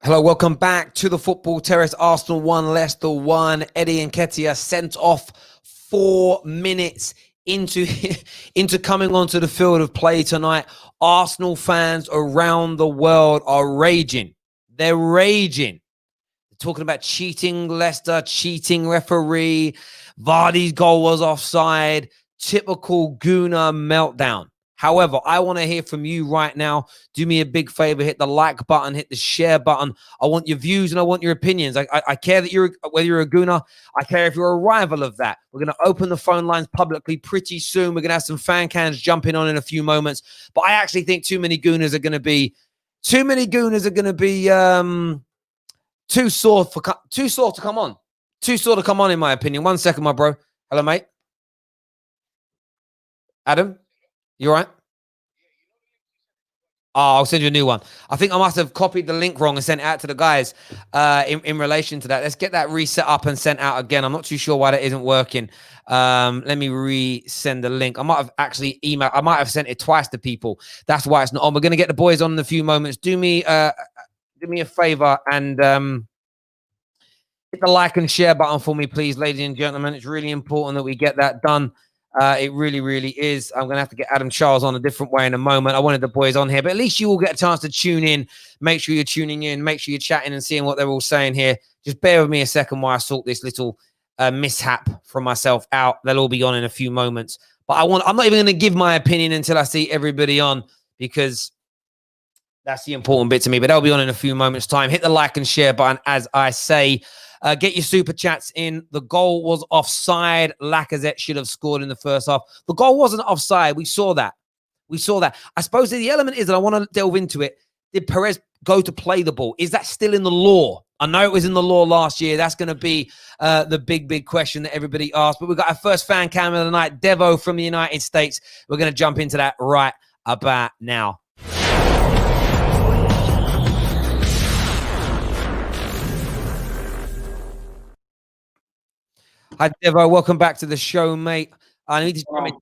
Hello, welcome back to the Football Terrace. Arsenal 1, Leicester 1. Eddie Nketiah sent off 4 minutes into coming onto the field of play tonight. Arsenal fans around the world are raging. They're raging. They're talking about cheating Leicester, cheating referee. Vardy's goal was offside. Typical Gooner meltdown. However, I want to hear from you right now. Do me a big favor, hit the like button, hit the share button. I want your views and I want your opinions. I care that whether you're a Gooner, I care if you're a rival of that. We're going to open the phone lines publicly pretty soon. We're going to have some fan cans jumping on in a few moments. But I actually think too many Gooners are going to be too sore to come on. Too sore to come on, in my opinion. 1 second, my bro. Hello, mate. Adam? You all right? Oh, I'll send you a new one. I think I must have copied the link wrong and sent it out to the guys in relation to that. Let's get that reset up and sent out again. I'm not too sure why that isn't working. Let me resend the link. I might have actually emailed. I might have sent it twice to people. That's why it's not on. We're going to get the boys on in a few moments. Do me a favor and hit the like and share button for me, please, ladies and gentlemen. It's really important that we get that done. It really, really is. I'm going to have to get Adam Charles on a different way in a moment. I wanted the boys on here, but at least you all get a chance to tune in. Make sure you're tuning in. Make sure you're chatting and seeing what they're all saying here. Just bear with me a second while I sort this little mishap from myself out. They'll all be on in a few moments. But I'm not even going to give my opinion until I see everybody on, because that's the important bit to me. But they'll be on in a few moments' time. Hit the like and share button, as I say. Get your super chats in. The goal was offside. Lacazette should have scored in the first half. The goal wasn't offside. We saw that. I suppose the element is that I want to delve into it. Did Perez go to play the ball? Is that still in the law? I know it was in the law last year. That's going to be the big question that everybody asked. But we've got our first fan cam of the night, Devo from the United States. We're going to jump into that right about now. Hi, Devo. Welcome back to the show, mate. I need to comment.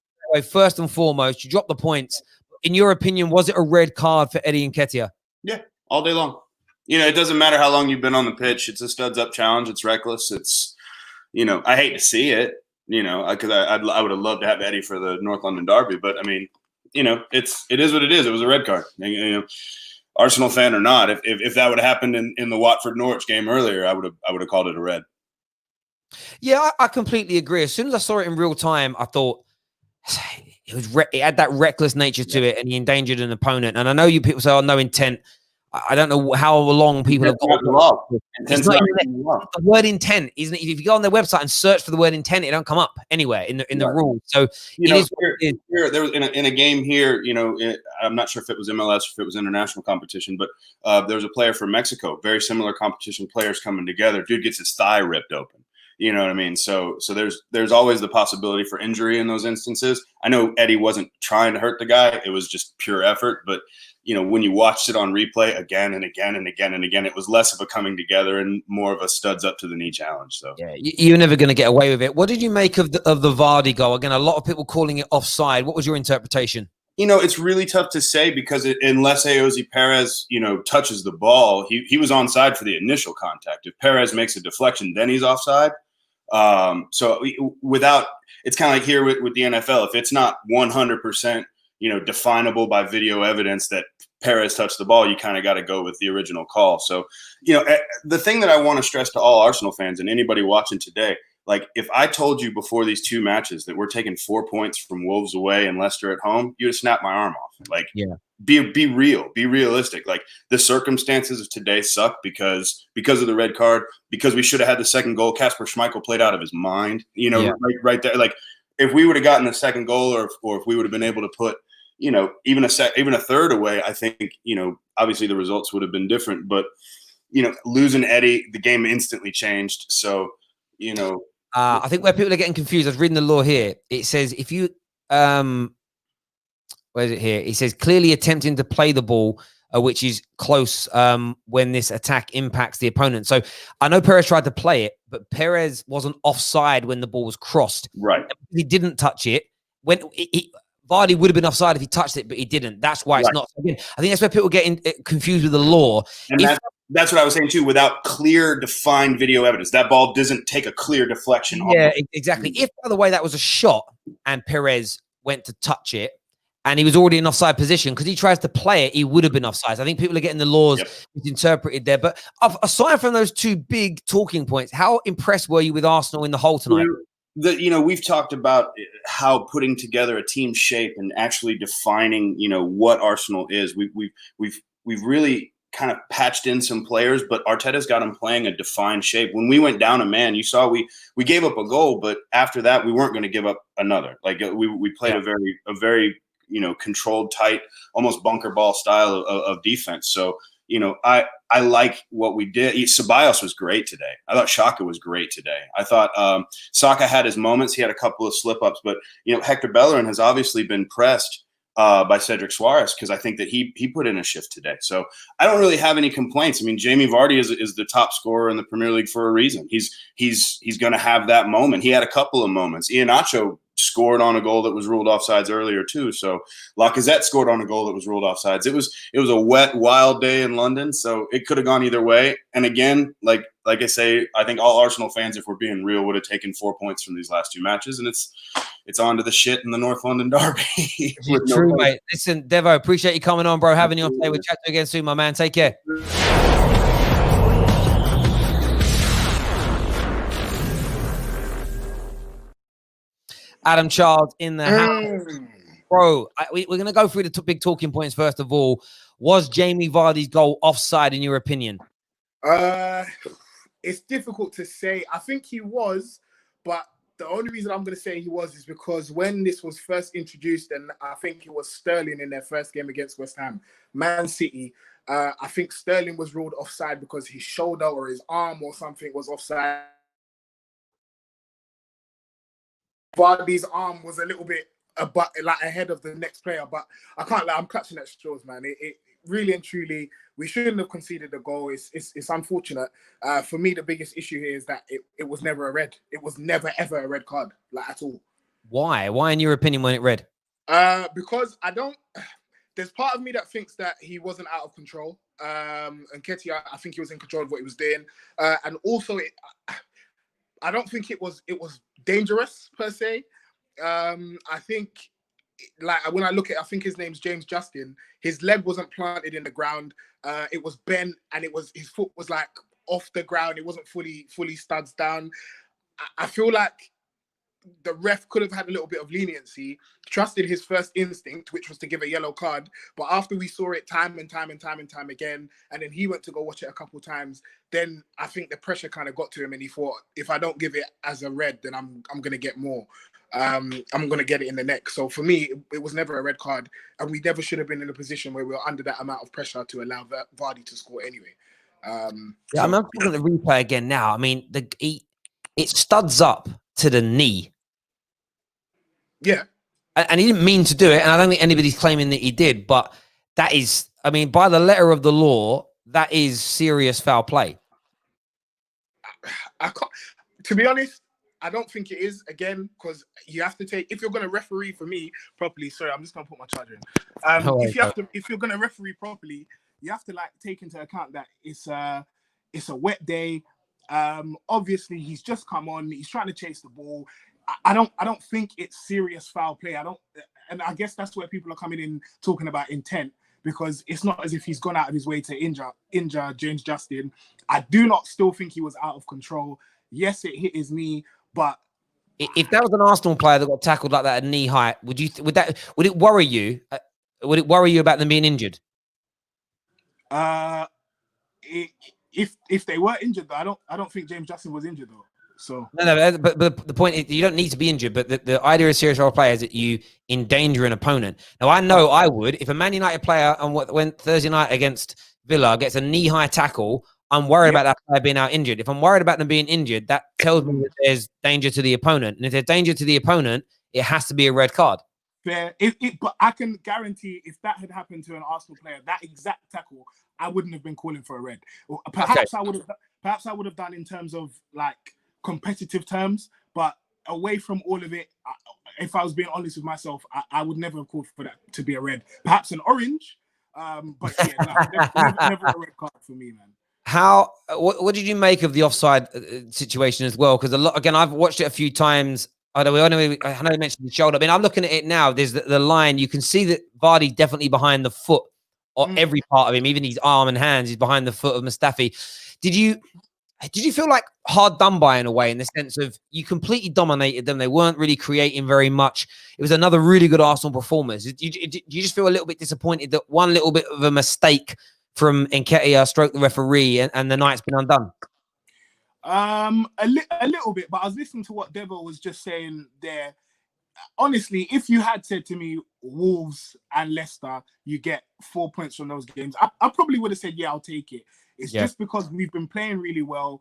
First and foremost, you dropped the points. In your opinion, was it a red card for Eddie Nketiah? Yeah, all day long. It doesn't matter how long you've been on the pitch. It's a studs up challenge. It's reckless. It's, I hate to see it, because I would have loved to have Eddie for the North London derby. But, I mean, it is what it is. It was a red card. Arsenal fan or not, if that would have happened in the Watford Norwich game earlier, I would have called it a red. Yeah, I completely agree. As soon as I saw it in real time, I thought it had that reckless nature to it, and he endangered an opponent. And I know you people say, "Oh, no intent." I don't know how long people have got the word intent, isn't it? If you go on their website and search for the word intent, it don't come up anywhere in the rules. So there was in a game here. I'm not sure if it was MLS or if it was international competition, but there was a player from Mexico. Very similar competition players coming together. Dude gets his thigh ripped open. You know what I mean? So there's always the possibility for injury in those instances. I know Eddie wasn't trying to hurt the guy. It was just pure effort. But, when you watched it on replay again and again and again and again, it was less of a coming together and more of a studs up to the knee challenge. So yeah, you're never going to get away with it. What did you make of the Vardy goal? Again, a lot of people calling it offside. What was your interpretation? It's really tough to say because unless Ayoze Perez, touches the ball, he was onside for the initial contact. If Perez makes a deflection, then he's offside. It's kind of like here with the NFL. If it's not 100%, definable by video evidence that Perez touched the ball, you kind of got to go with the original call. So, the thing that I want to stress to all Arsenal fans and anybody watching today, like if I told you before these two matches that we're taking 4 points from Wolves away and Leicester at home, you'd have snapped my arm off. Like, yeah. Be real, be realistic. Like the circumstances of today suck because of the red card, because we should have had the second goal. Kasper Schmeichel played out of his mind, right there. Like if we would have gotten the second goal or if we would have been able to put, even a third away, I think, obviously the results would have been different, but, losing Eddie, the game instantly changed. So, I think where people are getting confused, I was reading the law here. It says if you, where is it here? It says clearly attempting to play the ball, which is close when this attack impacts the opponent. So I know Perez tried to play it, but Perez wasn't offside when the ball was crossed. Right. He didn't touch it. Vardy would have been offside if he touched it, but he didn't. That's why it's not. Again, I think that's where people get confused with the law. That's what I was saying too. Without clear, defined video evidence, that ball doesn't take a clear deflection. Yeah, exactly. If, by the way, that was a shot and Perez went to touch it and he was already in offside position, because he tries to play it, he would have been offside. I think people are getting the laws interpreted there. But aside from those two big talking points, how impressed were you with Arsenal in the whole tonight? We've talked about how putting together a team shape and actually defining, what Arsenal is. We've really kind of patched in some players, but Arteta's got them playing a defined shape. When we went down a man, you saw we gave up a goal, but after that we weren't going to give up another. Like we played a very controlled, tight, almost bunker ball style of defense. So I like what we did. Ceballos was great today. I thought Xhaka was great today. I thought Saka had his moments. He had a couple of slip-ups, but Hector Bellerin has obviously been pressed by Cedric Suarez, because I think that he put in a shift today. So I don't really have any complaints. I mean, Jamie Vardy is the top scorer in the Premier League for a reason. He's going to have that moment. He had a couple of moments. Iheanacho scored on a goal that was ruled offsides earlier too. So Lacazette scored on a goal that was ruled offsides. It was a wet, wild day in London, so it could have gone either way. And again, like I say, I think all Arsenal fans, if we're being real, would have taken 4 points from these last two matches, and it's on to the shit in the North London derby. True, mate. Listen, Devo, appreciate you coming on, bro. Having you on today. We'll chat to you again soon, my man. Take care. Adam Charles in the house. Bro, we're going to go through the big talking points first of all. Was Jamie Vardy's goal offside in your opinion? It's difficult to say. I think he was, but the only reason I'm going to say he was is because when this was first introduced, and I think it was Sterling in their first game against West Ham, Man City, I think Sterling was ruled offside because his shoulder or his arm or something was offside. Vardy's arm was a little bit ahead of the next player, but I can't lie, I'm clutching at straws, man. It really and truly, we shouldn't have conceded a goal. It's unfortunate. For me, the biggest issue here is that it was never a red. It was never ever a red card, at all. Why? Why, in your opinion, when it red? Because there's part of me that thinks that he wasn't out of control. Nketiah, I think he was in control of what he was doing, and also I don't think it was dangerous per se. I think, when I look at, I think his name's James Justin. His leg wasn't planted in the ground. It was bent, and his foot was off the ground. It wasn't fully studs down. I feel like the ref could have had a little bit of leniency, trusted his first instinct, which was to give a yellow card. But after we saw it time and time again, and then he went to go watch it a couple of times, then I think the pressure kind of got to him, and he thought, if I don't give it as a red, then I'm going to get more. I'm going to get it in the neck. So for me, it was never a red card, and we never should have been in a position where we were under that amount of pressure to allow Vardy to score anyway. I'm looking at the replay again now. I mean, it studs up to the knee. Yeah. And he didn't mean to do it, and I don't think anybody's claiming that he did, but that is, I mean, by the letter of the law, that is serious foul play. I can't, to be honest, I don't think it is, again, because you have to take, if you're going to referee for me properly, sorry, I'm just going to put my charger in. If you're going to referee properly, you have to take into account that it's a wet day. Obviously, he's just come on. He's trying to chase the ball. I don't think it's serious foul play. And I guess that's where people are coming in talking about intent, because it's not as if he's gone out of his way to injure James Justin. I do not still think he was out of control. Yes, it hit his knee, but if that was an Arsenal player that got tackled like that at knee height, would it worry you? Would it worry you about them being injured? If they were injured, though, I don't think James Justin was injured though. So no, but the point is, you don't need to be injured, but the idea of serious foul play is that you endanger an opponent. Now, I know I would, if a Man United player went Thursday night against Villa gets a knee-high tackle, I'm worried about that player being out injured. If I'm worried about them being injured, that tells me that there's danger to the opponent. And if there's danger to the opponent, it has to be a red card. Fair. But I can guarantee if that had happened to an Arsenal player, that exact tackle, I wouldn't have been calling for a red. Perhaps I would have done in terms of competitive terms, but away from all of it, if I was being honest with myself, I would never have called for that to be a red. Perhaps an orange, but yeah, never a red card for me, man. What did you make of the offside situation as well? Because again, I've watched it a few times. I know you mentioned the shoulder. I mean, I'm looking at it now. There's the line. You can see that Vardy's definitely behind the foot, or every part of him, even his arm and hands. He's behind the foot of Mustafi. Did you feel like hard done by in a way, in the sense of you completely dominated them? They weren't really creating very much. It was another really good Arsenal performance. Did you just feel a little bit disappointed that one little bit of a mistake from Nketiah stroke the referee and the night's been undone? A little bit, but I was listening to what Devo was just saying there. Honestly, if you had said to me Wolves and Leicester, you get 4 points from those games, I probably would have said, yeah, I'll take it. It's just because we've been playing really well.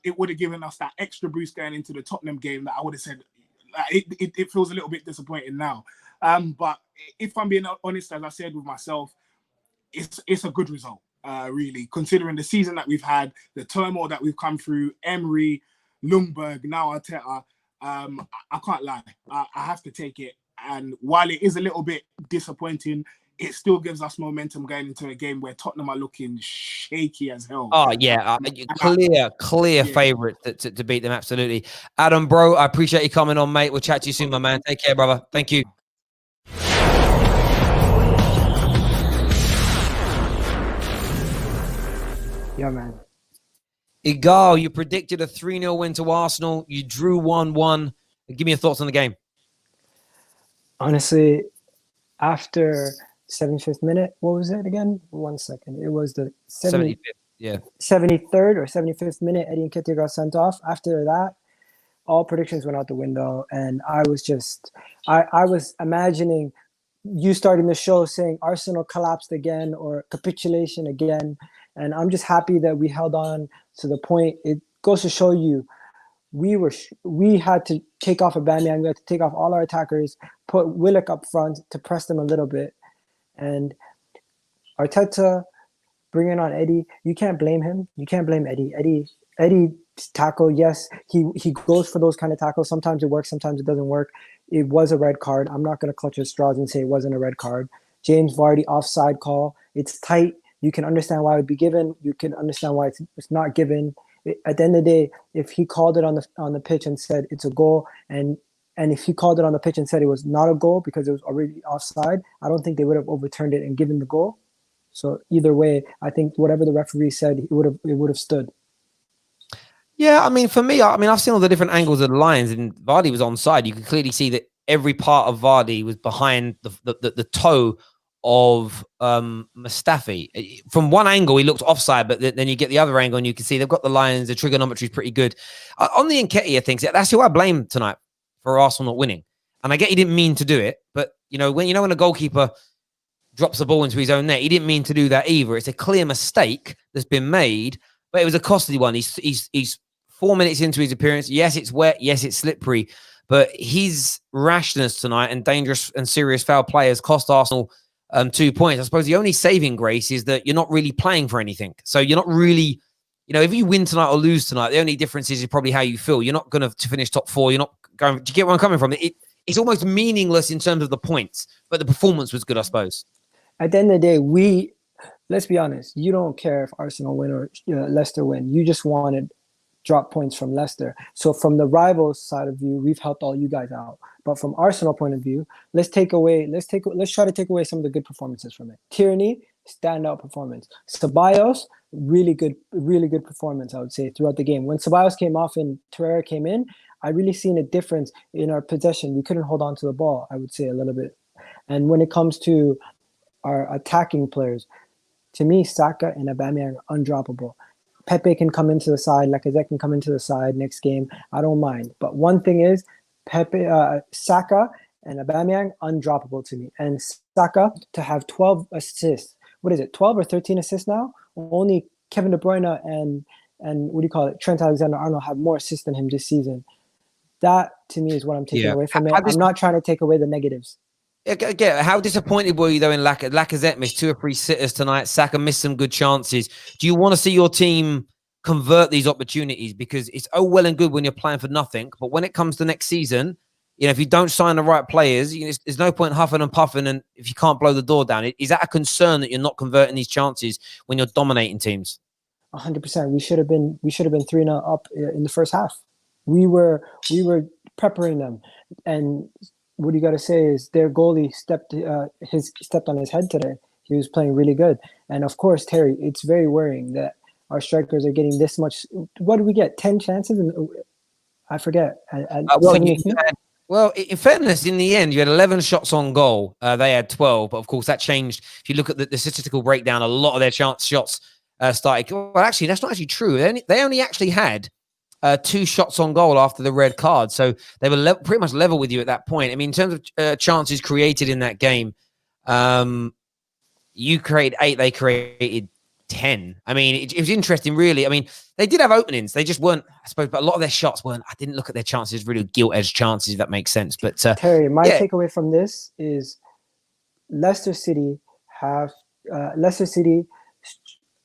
It would have given us that extra boost going into the Tottenham game that I would have said, it feels a little bit disappointing now. But if I'm being honest, as I said with myself, it's a good result, really, considering the season that we've had, the turmoil that we've come through, Emery, Ljungberg, now Arteta. I can't lie. I have to take it. And while it is a little bit disappointing, it still gives us momentum going into a game where Tottenham are looking shaky as hell. Oh, yeah. Clear favourite to beat them, absolutely. Adam, bro, I appreciate you coming on, mate. We'll chat to you soon, my man. Take care, brother. Thank you. Yeah, man. Igal, you predicted a 3-0 win to Arsenal. You drew 1-1. Give me your thoughts on the game. Honestly, after 75th minute, what was it again? 1 second. It was the 75th, yeah. 73rd or 75th minute, Eddie Nketiah got sent off. After that, all predictions went out the window. And I was I was imagining you starting the show saying Arsenal collapsed again or capitulation again. And I'm just happy that we held on to the point. It goes to show you we had to take off Aubameyang. We had to take off all our attackers, put Willock up front to press them a little bit. And Arteta bringing on Eddie, you can't blame him. You can't blame Eddie. Eddie tackle, yes, he goes for those kind of tackles. Sometimes it works, sometimes it doesn't work. It was a red card. I'm not going to clutch at straws and say it wasn't a red card. James Vardy offside call. It's tight. You can understand why it would be given. You can understand why it's not given. At the end of the day, if he called it on the pitch and said it's a goal, and if he called it on the pitch and said it was not a goal because it was already offside, I don't think they would have overturned it and given the goal. So either way, I think whatever the referee said, it would have stood. Yeah, I mean, for me, I've seen all the different angles of the lines, and Vardy was onside. You could clearly see that every part of Vardy was behind the toe of Mustafi. From one angle, he looked offside, but then you get the other angle and you can see they've got the lines, the trigonometry is pretty good. On the Nketiah things, that's who I blame tonight for Arsenal not winning. And I get he didn't mean to do it, but when a goalkeeper drops the ball into his own net, he didn't mean to do that either. It's a clear mistake that's been made, but it was a costly one. He's 4 minutes into his appearance. Yes, it's wet. Yes, it's slippery, but his rashness tonight and dangerous and serious foul play has cost Arsenal 2 points. I suppose the only saving grace is that you're not really playing for anything. So you're not really, if you win tonight or lose tonight, the only difference is probably how you feel. You're not going to finish top four. You're not going. Do you get where I'm coming from? It's almost meaningless in terms of the points, but the performance was good, I suppose. At the end of the day, let's be honest. You don't care if Arsenal win or Leicester win. You just wanted drop points from Leicester. So from the rivals side of view, we've helped all you guys out. But from Arsenal point of view, let's try to take away some of the good performances from it. Tierney, standout performance. Ceballos, really good performance, I would say, throughout the game. When Ceballos came off and Torreira came in, I really seen a difference in our possession. We couldn't hold on to the ball, I would say, a little bit. And when it comes to our attacking players, to me, Saka and Aubameyang are undroppable. Pepe can come into the side, Lacazette can come into the side next game. I don't mind. But one thing is, Saka and Aubameyang, undroppable to me. And Saka to have 12 assists. What is it, 12 or 13 assists now? Only Kevin De Bruyne and Trent Alexander-Arnold have more assists than him this season. That, to me, is what I'm taking away from it. I'm not trying to take away the negatives. Again, how disappointed were you, though, in Lacazette missed 2 or 3 sitters tonight. Saka missed some good chances. Do you want to see your team convert these opportunities? Because it's well and good when you're playing for nothing, but when it comes to next season, if you don't sign the right players, there's no point huffing and puffing, and if you can't blow the door down, is that a concern that you're not converting these chances when you're dominating teams? 100%. We should have been 3-0 up in the first half. We were peppering them, and what you got to say is their goalie stepped on his head today. He was playing really good, and of course, Terry, it's very worrying that our strikers are getting this much. What did we get? 10 chances, and I forget. Well, in fairness, in the end, you had 11 shots on goal. They had 12, but of course that changed. If you look at the statistical breakdown, a lot of their shots started. Well, actually, that's not actually true. They only actually had 2 shots on goal after the red card, so they were pretty much level with you at that point. I mean, in terms of chances created in that game, you created 8, they created 10. I mean, it was interesting, really. I mean, they did have openings. They just weren't, I suppose, but a lot of their shots weren't. I didn't look at their chances, really gilt-edged chances, if that makes sense. But Terry, my takeaway from this is Leicester City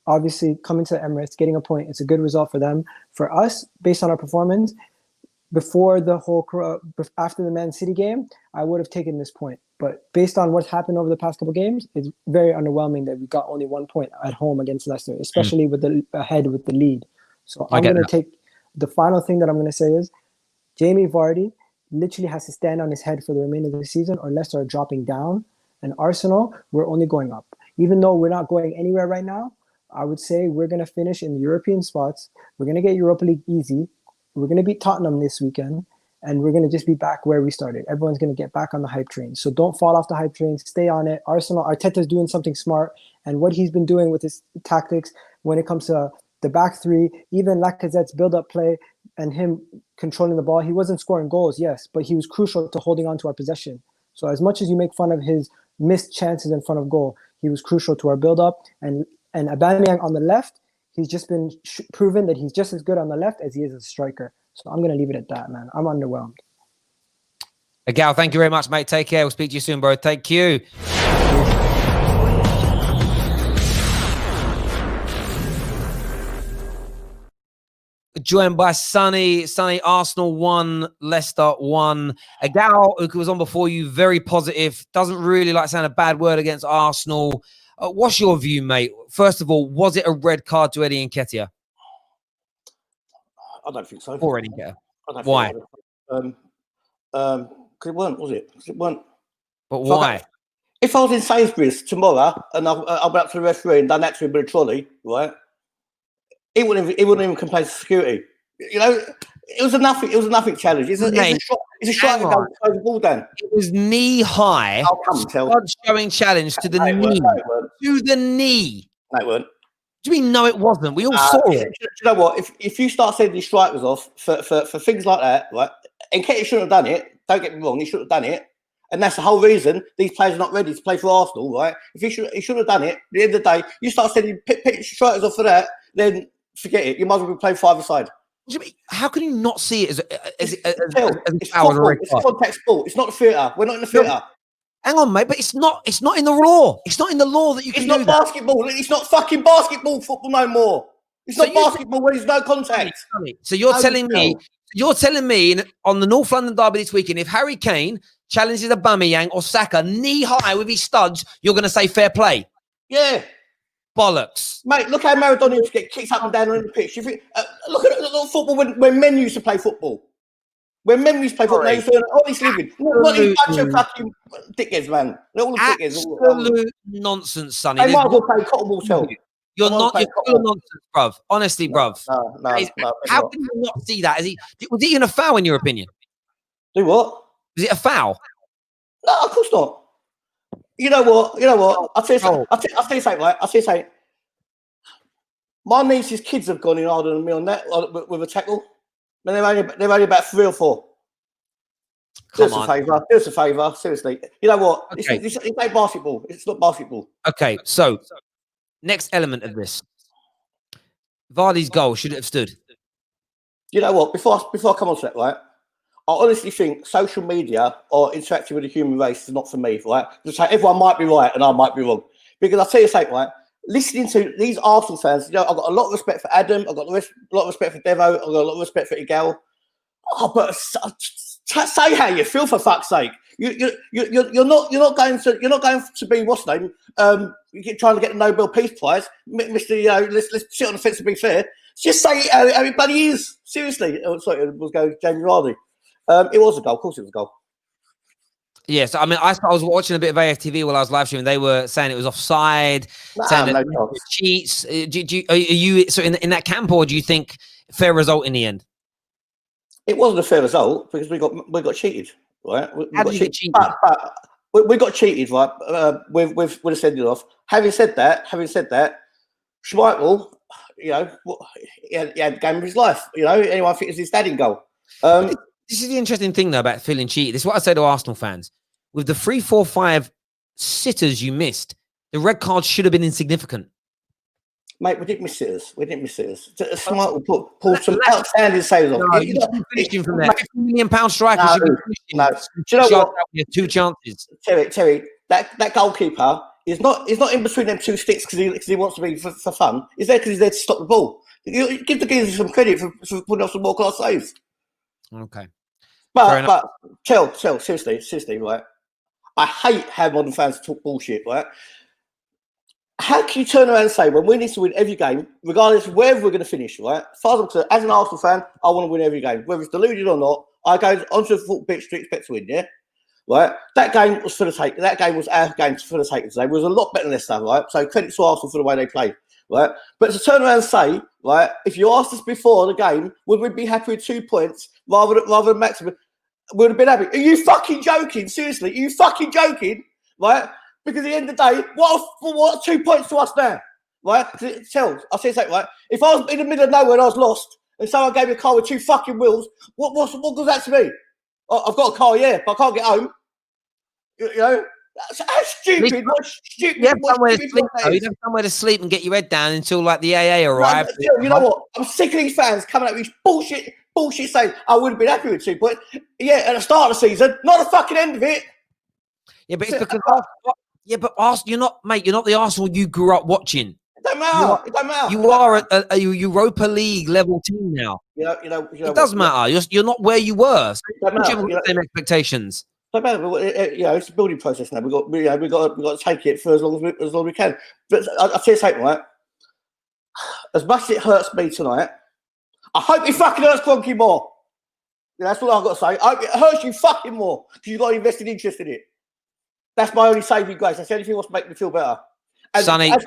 obviously coming to the Emirates, getting a point. It's a good result for them. For us, based on our performance, after the Man City game, I would have taken this point. But based on what's happened over the past couple of games, it's very underwhelming that we got only 1 point at home against Leicester, especially with the lead. So I'm going to take the final thing that I'm going to say is Jamie Vardy literally has to stand on his head for the remainder of the season, or Leicester are dropping down. And Arsenal, we're only going up. Even though we're not going anywhere right now, I would say we're going to finish in the European spots. We're going to get Europa League easy. We're going to beat Tottenham this weekend. And we're going to just be back where we started. Everyone's going to get back on the hype train. So don't fall off the hype train. Stay on it. Arteta's doing something smart. And what he's been doing with his tactics when it comes to the back three, even Lacazette's build-up play and him controlling the ball, he wasn't scoring goals, yes, but he was crucial to holding on to our possession. So as much as you make fun of his missed chances in front of goal, he was crucial to our build-up. And Aubameyang on the left, he's just been proven that he's just as good on the left as he is as a striker. So I'm going to leave it at that, man. I'm underwhelmed. Gal, thank you very much, mate. Take care. We'll speak to you soon, bro. Thank you. Joined by Sonny. Arsenal 1, Leicester 1. Gal, who was on before you, very positive. Doesn't really like saying a bad word against Arsenal. What's your view, mate? First of all, was it a red card to Eddie Nketiah? I don't think so. Or Eddie Nketiah? Why? Because it weren't, was it? Because it weren't. But why? If I was in Sainsbury's tomorrow and I went up to the referee and done that to him with a trolley, right? He wouldn't even complain to security. You know, it was a nothing challenge. It's a shot to go throw the ball down. It was knee high. I'll come and tell. Showing challenge to the knee. To the knee. No, it weren't. Do you mean no? It wasn't. We all saw it. Do you know what? If you start sending strikers off for things like that, right? Nketiah shouldn't have done it. Don't get me wrong. He should have done it, and that's the whole reason these players are not ready to play for Arsenal, right? If he should have done it. At the end of the day, you start sending strikers off for that, then forget it. You might as well be playing 5-a-side. How can you not see it as it's football. It's contact sport. It's not the theatre. We're not in the theatre. Hang on, mate, but it's not in the law. It's not in the law that you can do that. It's not basketball. It's not fucking basketball football no more. It's not basketball when there's no contact. So you're telling me on the North London derby this weekend, if Harry Kane challenges Aubameyang or Saka knee high with his studs, you're going to say fair play? Yeah. Bollocks. Mate, look how Maradona used to get kicked up and down on the pitch. Look at football when men used to play football. When men used to play football, they used to earn honest living. Not these bunch of fucking dickheads, man. They're all dickheads. Absolute nonsense, Sonny. They might as well play cotton ball tell. You're full nonsense, bruv. Honestly, bruv. No. How can you not see that? Was he in a foul, in your opinion? Do what? Was it a foul? No, of course not. You know what? I'll tell you something, right? I'll tell you something. My niece's kids have gone in harder than me on that with a tackle. And they're only about 3 or 4. Do us a favour. Seriously. You know what? Okay. It's not basketball. It's not basketball. Okay, so next element of this. Vardy's goal should have stood. You know what? Before I come on to that, right? I honestly think social media or interacting with the human race is not for me, right? Just like everyone might be right and I might be wrong. Because I'll tell you something, right? Listening to these Arsenal fans, I've got a lot of respect for Adam. I've got a lot of respect for Devo. I've got a lot of respect for Igal. Oh, but say how you feel, for fuck's sake. You're not going to be what's name? Trying to get the Nobel Peace Prize, Mister. Let's sit on the fence. To be fair, just say how it bloody is. Seriously, sorry, it was going Jamie Vardy. It was a goal. Of course, it was a goal. Yes, I mean, I was watching a bit of AFTV while I was live streaming. They were saying it was offside, saying that it cheats. Are you so in that camp, or do you think fair result in the end? It wasn't a fair result because we got cheated, right? How did you get cheated? We got cheated, right? With a sending off. Having said that, Schmeichel, he had the game of his life. Anyone think it's his dad in goal? This is the interesting thing, though, about feeling cheated. This is what I say to Arsenal fans. With the 3, 4, 5 sitters you missed, the red card should have been insignificant. Mate, we didn't miss sitters. Schmeichel pulled some outstanding saves off. No, you finishing from there. £50 million striker should be finishing. No. Do you know what? 2 chances. Terry, that goalkeeper is not in between them 2 sticks because he wants to be for fun. He's there because he's there to stop the ball. Give the geezer some credit for putting off some more class saves. Okay. But seriously, right? I hate how modern fans talk bullshit, right? How can you turn around and say when we need to win every game, regardless of wherever we're going to finish, right? As an Arsenal fan, I want to win every game, whether it's deluded or not. I go onto the football pitch to expect to win, yeah? Right? That game was for the take. That game was our game for the taking today. It was a lot better than Leicester, right? So credit to Arsenal for the way they played, right? But to turn around and say, right, if you asked us before the game, would we be happy with 2 points rather than maximum? Would have been happy. Are you fucking joking? Seriously, are you fucking joking? Right? Because at the end of the day, what 2 points to us now? Right? I'll say something, right? If I was in the middle of nowhere and I was lost and someone gave me a car with 2 fucking wheels, what goes that to me? I've got a car, yeah, but I can't get home. That's stupid. You have somewhere to sleep, though. You have somewhere to sleep and get your head down until like the AA arrives. You know what? I'm sick of these fans coming up with bullshit saying I would have been happy with 2 points. Yeah, at the start of the season, not the fucking end of it. Yeah, but it's because you're not the Arsenal you grew up watching. It don't matter. You are a Europa League level team now. It does matter. You're not where you were. So you don't have the same expectations. It don't matter. It's a building process now. We've got to take it for as long as we can. But I'll tell you something, right? As much as it hurts me tonight, I hope it fucking hurts Cronky more. That's all I've got to say. I hope it hurts you fucking more because you've got invested interest in it. That's my only saving grace. That's the only thing that's make me feel better. And Sonny, just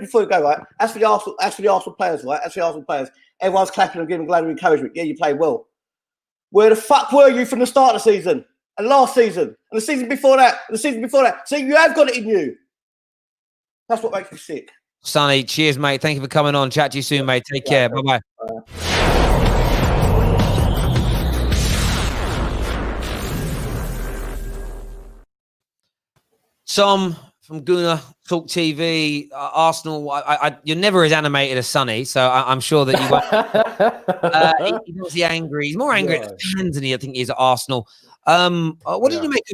before you go, right? As for the Arsenal players, right? Everyone's clapping and giving glad encouragement. Yeah, you played well. Where the fuck were you from the start of the season and last season and the season before that and the season before that? So you have got it in you. That's what makes me sick. Sonny, cheers, mate. Thank you for coming on. Chat to you soon, mate. Take care. Bye-bye. Tom from Guna Talk TV, Arsenal. You're never as animated as Sonny, so I'm sure that you. He's obviously angry. He's more angry at the fans than I think he is at Arsenal. What did you make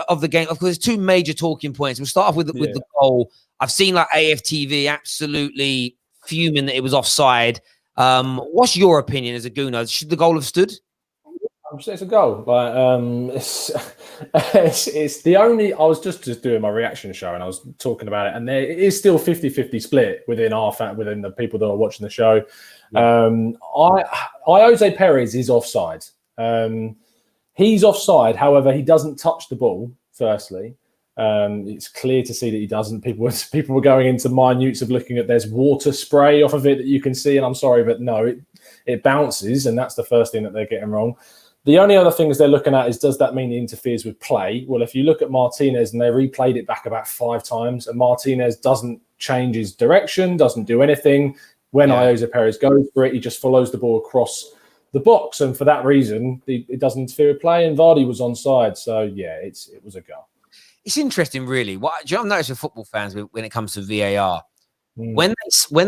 of the game? Of course, there's 2 major talking points. We'll start off with the goal. I've seen like AFTV absolutely fuming that it was offside. What's your opinion as a Guna? Should the goal have stood? It's a goal. It's the only. I was just doing my reaction show and I was talking about it, and it is still 50-50 split within the people that are watching the show. Jose Perez is offside. He's offside. However, he doesn't touch the ball. Firstly, it's clear to see that he doesn't. People were going into minutes of looking at there's water spray off of it that you can see, and I'm sorry, but no, it bounces, and that's the first thing that they're getting wrong. The only other things they're looking at is, does that mean it interferes with play? Well, if you look at Martinez, and they replayed it back about 5 times, and Martinez doesn't change his direction, doesn't do anything. When Jose Perez goes for it, he just follows the ball across the box. And for that reason, it doesn't interfere with play. And Vardy was onside. So, yeah, it was a goal. It's interesting, really. What do you notice with football fans when it comes to VAR? When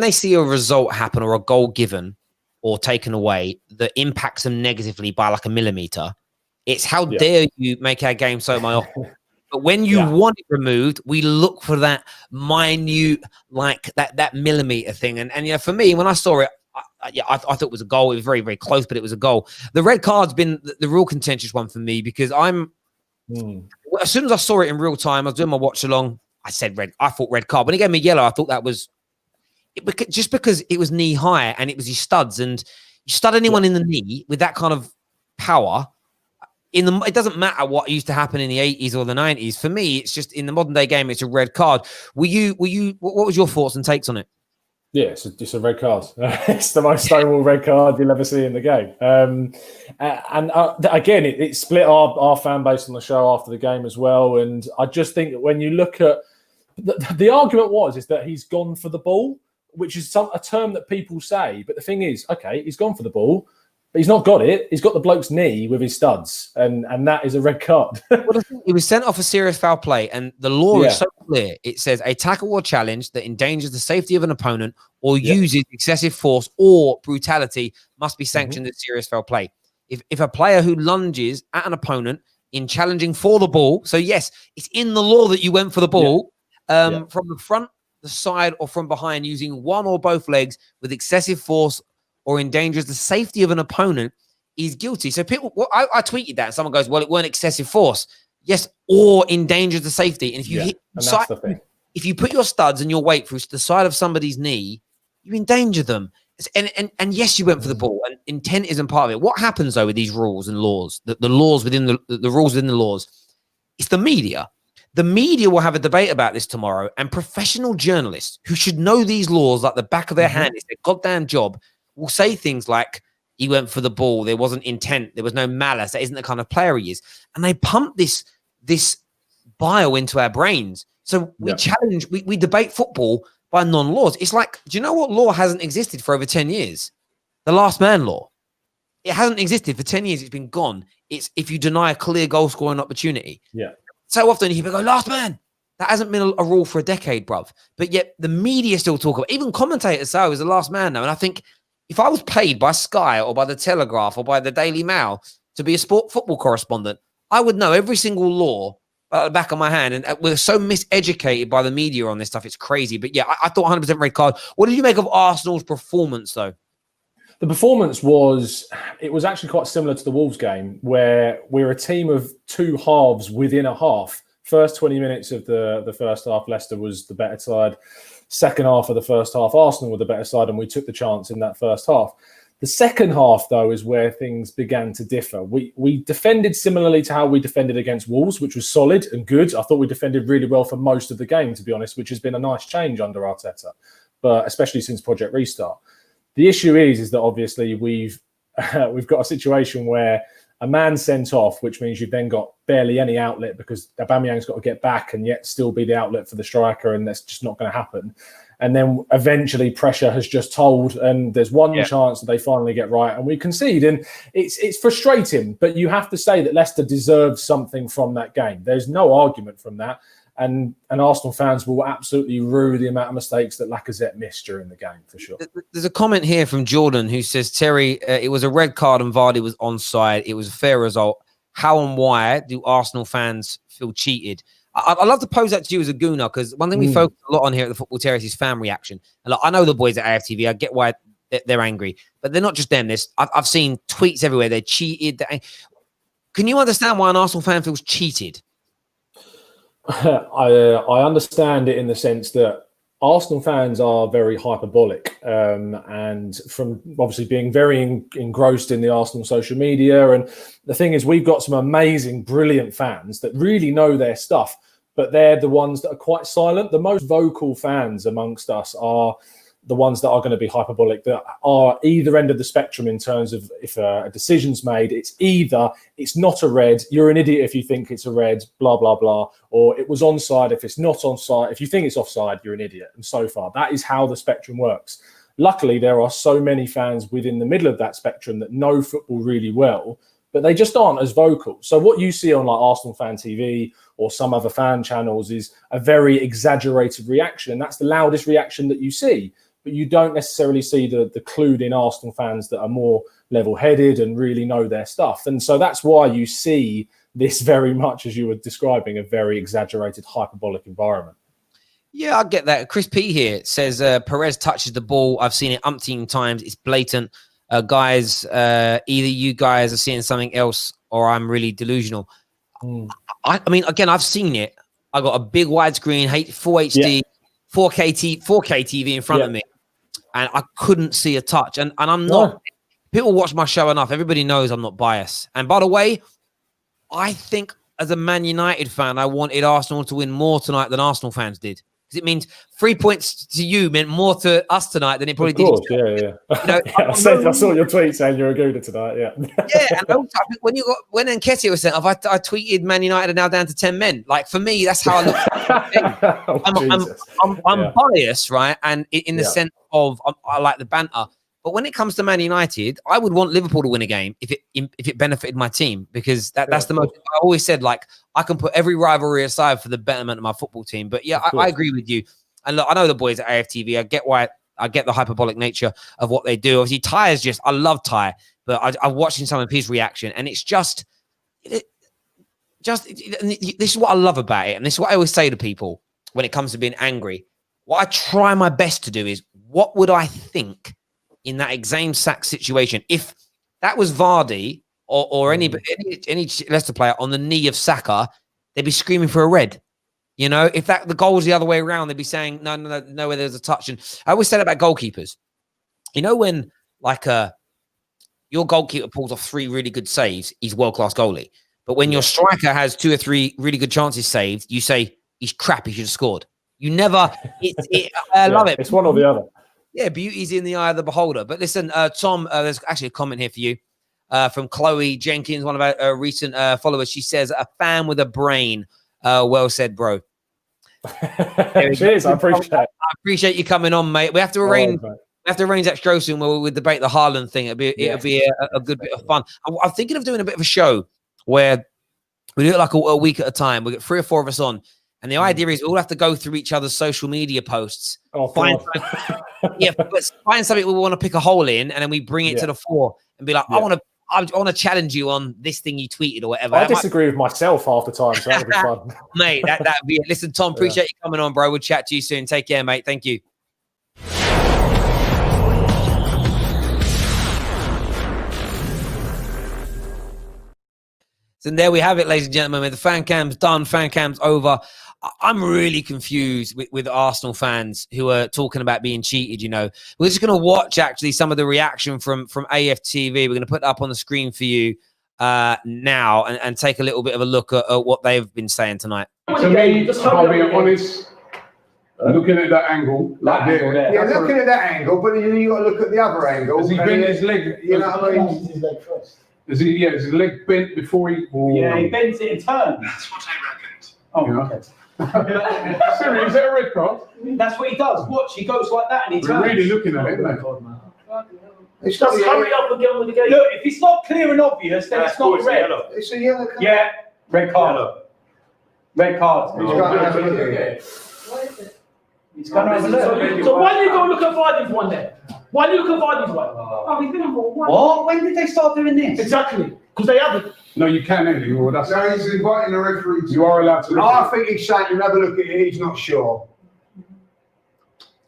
they see a result happen or a goal given or taken away that impacts them negatively by like a millimeter, it's how dare you make our game so myopic. But when you want it removed, we look for that minute, like that millimeter thing. And for me, when I saw it, I thought it was a goal. It was very, very close, but it was a goal. The red card's been the real contentious one for me because I'm As soon as I saw it in real time, I was doing my watch along. I said red. I thought red card. When he gave me yellow, I thought that was just because it was knee high and it was his studs, and you stud anyone in the knee with that kind of power. It doesn't matter what used to happen in the 80s or the 90s. For me, it's just in the modern day game, it's a red card. What was your thoughts and takes on it? Yeah, it's a red card. It's the most stonewall red card you'll ever see in the game. Again, it split our fan base on the show after the game as well. And I just think that when you look at the argument is that he's gone for the ball, which is a term that people say. But the thing is, okay, he's gone for the ball, but he's not got it. He's got the bloke's knee with his studs, and that is a red card. Well, he was sent off a serious foul play, and the law is so clear. It says a tackle or challenge that endangers the safety of an opponent or uses excessive force or brutality must be sanctioned as serious foul play. If a player who lunges at an opponent in challenging for the ball, so yes, it's in the law that you went for the ball from the front, the side, or from behind using one or both legs with excessive force or endangers the safety of an opponent, is guilty. So people, I tweeted that, and someone goes, "Well, it weren't excessive force." Yes, or endangers the safety. And if you if you put your studs and your weight through the side of somebody's knee, you endanger them. And yes, you went for the ball, and intent isn't part of it. What happens though with these rules and laws, the laws within the rules within the laws? It's the media. The media will have a debate about this tomorrow, and professional journalists who should know these laws like the back of their hand, it's their goddamn job, will say things like, he went for the ball, there wasn't intent, there was no malice, that isn't the kind of player he is. And they pump this bile into our brains. So we challenge, we debate football by non-laws. It's like, do you know what law hasn't existed for over 10 years? The last man law. It hasn't existed for 10 years. It's been gone. It's if you deny a clear goal scoring opportunity. Yeah. So often people go, last man. That hasn't been a rule for a decade, bruv. But yet the media still talk about it. Even commentators say, oh, he's the last man now. And I think if I was paid by Sky or by the Telegraph or by the Daily Mail to be a football correspondent, I would know every single law at the back of my hand. And we're so miseducated by the media on this stuff. It's crazy. But yeah, I thought 100% red card. What did you make of Arsenal's performance, though? The performance was actually quite similar to the Wolves game, where we're a team of two halves within a half. First 20 minutes of the first half, Leicester was the better side. Second half of the first half, Arsenal were the better side, and we took the chance in that first half. The second half, though, is where things began to differ. We defended similarly to how we defended against Wolves, which was solid and good. I thought we defended really well for most of the game, to be honest, which has been a nice change under Arteta, but especially since Project Restart. The issue is that obviously we've got a situation where a man sent off, which means you've then got barely any outlet because Aubameyang's got to get back and yet still be the outlet for the striker, and that's just not going to happen. And then eventually pressure has just told, and there's one chance that they finally get right and we concede. And it's frustrating, but you have to say that Leicester deserved something from that game. There's no argument from that. And Arsenal fans will absolutely rue the amount of mistakes that Lacazette missed during the game, for sure. There's a comment here from Jordan who says, Terry, it was a red card and Vardy was onside. It was a fair result. How and why do Arsenal fans feel cheated? I'd love to pose that to you as a gooner, because one thing we focus a lot on here at the Football Terrace is fan reaction. And I know the boys at AFTV, I get why they're angry, but they're not just them. I've seen tweets everywhere. They're cheated. Can you understand why an Arsenal fan feels cheated? I understand it in the sense that Arsenal fans are very hyperbolic, and from obviously being very engrossed in the Arsenal social media. And the thing is, we've got some amazing, brilliant fans that really know their stuff, but they're the ones that are quite silent. The most vocal fans amongst us are the ones that are going to be hyperbolic, that are either end of the spectrum in terms of if a decision's made, it's either it's not a red, you're an idiot if you think it's a red, blah, blah, blah, or it was onside if it's not onside. If you think it's offside, you're an idiot. And so far, that is how the spectrum works. Luckily, there are so many fans within the middle of that spectrum that know football really well, but they just aren't as vocal. So what you see on like Arsenal Fan TV or some other fan channels is a very exaggerated reaction. And that's the loudest reaction that you see. But you don't necessarily see the clued in Arsenal fans that are more level-headed and really know their stuff. And so that's why you see this very much, as you were describing, a very exaggerated, hyperbolic environment. Yeah, I get that. Chris P here says Perez touches the ball. I've seen it umpteen times. It's blatant. Guys, either you guys are seeing something else or I'm really delusional. I mean, again, I've seen it. I got a big widescreen, full HD, 4K TV in front of me, and I couldn't see a touch. And I'm not. People watch my show enough. Everybody knows I'm not biased. And by the way, I think as a Man United fan, I wanted Arsenal to win more tonight than Arsenal fans did. Because it means 3 points to you meant more to us tonight than it probably did. You know, I saw your tweet saying you're a Gouda tonight. Yeah. Yeah. And also, when Nketiah was sent off, I tweeted Man United are now down to 10 men. Like for me, that's how I look at it. I'm biased, right? And in the sense of I like the banter. But when it comes to Man United, I would want Liverpool to win a game if it benefited my team, because that's the most. I always said, like, I can put every rivalry aside for the betterment of my football team. But yeah, I agree with you. And look, I know the boys at AFTV. I get the hyperbolic nature of what they do. Obviously, Ty is just. I love Ty, but I'm watching some of his reaction, and it's just. This is what I love about it, and this is what I always say to people when it comes to being angry. What I try my best to do is, what would I think in that exact situation if that was Vardy or any Leicester player on the knee of Saka? They'd be screaming for a red. You know, if the goal was the other way around, they'd be saying no, where there's a touch. And I always said about goalkeepers. You know, when like your goalkeeper pulls off 3 really good saves, he's world-class goalie. But when your striker has 2 or 3 really good chances saved, you say he's crap. He should have scored. You never. I love it. It's one or the other. Yeah, beauty's in the eye of the beholder. But listen, Tom, there's actually a comment here for you from Chloe Jenkins, one of our recent followers. She says, a fan with a brain. Well said, bro. Cheers, I appreciate it. I appreciate you coming on, mate. We have to arrange that show soon where we debate the Haaland thing. It'll be a good bit of fun. I'm thinking of doing a bit of a show where we do it like a week at a time. We get 3 or 4 of us on. And the idea is we all have to go through each other's social media posts. Find something we want to pick a hole in, and then we bring it to the fore and be like, I want to challenge you on this thing you tweeted or whatever. I disagree with myself half the time, so that would be fun. Mate, that'd be it. Listen, Tom, appreciate you coming on, bro. We'll chat to you soon. Take care, mate. Thank you. So there we have it, ladies and gentlemen. The fan cam's done. Fan cam's over. I'm really confused with Arsenal fans who are talking about being cheated. You know, we're just going to watch actually some of the reaction from AFTV. We're going to put it up on the screen for you now and take a little bit of a look at what they've been saying tonight. To me, I'll be honest, looking at that angle, like there. Yeah, looking at that angle, but then you got to look at the other angle. Has he bent his leg? You know what I mean? His leg first. Is his leg bent before he? Yeah, he bends it and turns. That's what I reckoned. Oh, okay. Sorry, is that a red card? That's what he does. Watch, he goes like that and he turns. We're really looking at it, isn't it? It's not hurry up and get on with the game. Look, if it's not clear and obvious, then it's not red. It's a yellow card. Yeah, red card. Red card. He's going to have a look at it. He's going to have a look. So why do you go look at Vardy's one then? Why do you look at Vardy's one? Oh, he's been on one. What? When did they start doing this? Exactly. Because they haven't. No, you can anymore. No, he's inviting the referee. You are allowed to look at it. I think he's saying you'll have a look at it. He's not sure.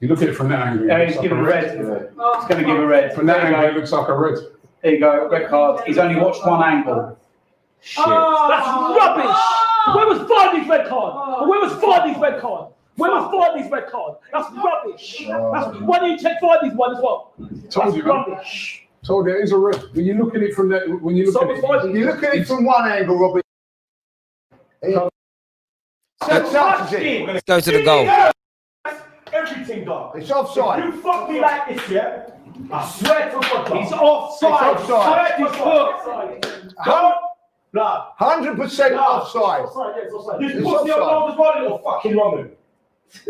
You look at it from that angle. Yeah, he's giving a red. He's going to give a red. From that angle, it looks like a red. There you go, red card. He's only watched one angle. Shit. That's rubbish. Where was Vardy's red card? Where was Vardy's red card? Where was Vardy's red card? That's rubbish. Why don't you check Vardy's one as well? Told you, rubbish. Told you, it is a red. When you look at it from that, when you look at it, you look at it from one angle, Robbie. Let's go to the goal. Everything done. It's offside. You fuck me like this, yeah? I swear to God, he's offside. It's offside. He's offside. Go. No. 100% offside. This pussy on the ball is fucking wrong.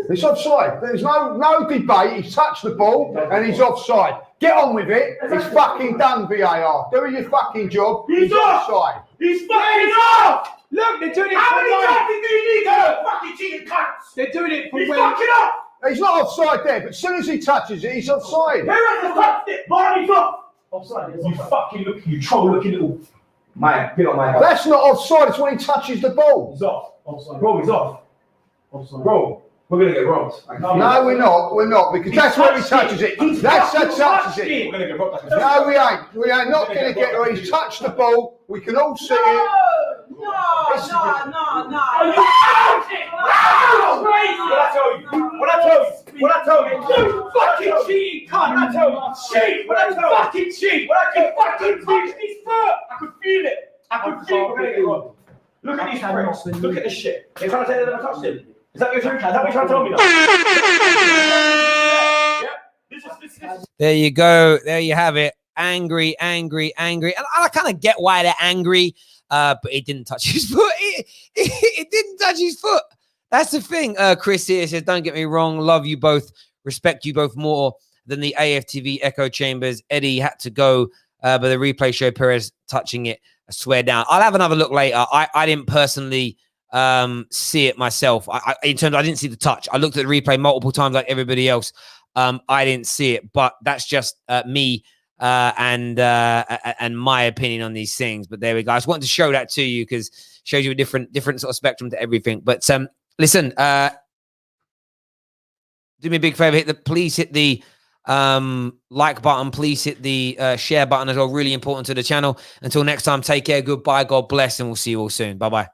It's offside. There's no debate. He's touched the ball and he's offside. Get on with it. It's fucking done, VAR. Do your fucking job. He's offside. He's fucking off. Look, they're doing it. How many times do you need to fucking cheating cunts? They're doing it from He's where... fucking up. He's not offside there, but as soon as he touches it, he's offside. Who has touched it? Barney's off. Offside. You fucking look, you troll looking little... Mate, get on my head. That's not offside. It's when he touches the ball. He's off. Offside. Bro, he's off. Offside. Bro, we're going to get robbed. No, we're not. We're not, because that's where he touches it. That's that touches it. We're going to get robbed. No, we ain't. We are not going to get... He's touched the ball. We can all see it. No. Are you fucking crazy? What I tell you? You fucking cheating cunt. I tell you. Cheat. What I tell you? Fucking cheat. You fucking touched his foot. I could feel it. Look at these pricks. Look at this shit. They're trying to say they never touched him. Is that what you're trying to tell me now? There you go. There you have it. Angry. And I kind of get why they're angry, but it didn't touch his foot. It didn't touch his foot. That's the thing. Chris here says, don't get me wrong. Love you both. Respect you both more than the AFTV echo chambers. Eddie had to go, but the replay showed Perez touching it. I swear down. I'll have another look later. I didn't personally see it myself. I didn't see the touch. I looked at the replay multiple times like everybody else. I didn't see it, but that's just me and my opinion on these things. But there we go. I just wanted to show that to you because it shows you a different sort of spectrum to everything. But listen, do me a big favor. Please hit the like button. Please hit the share button as well. Really important to the channel. Until next time, take care. Goodbye. God bless, and we'll see you all soon. Bye bye.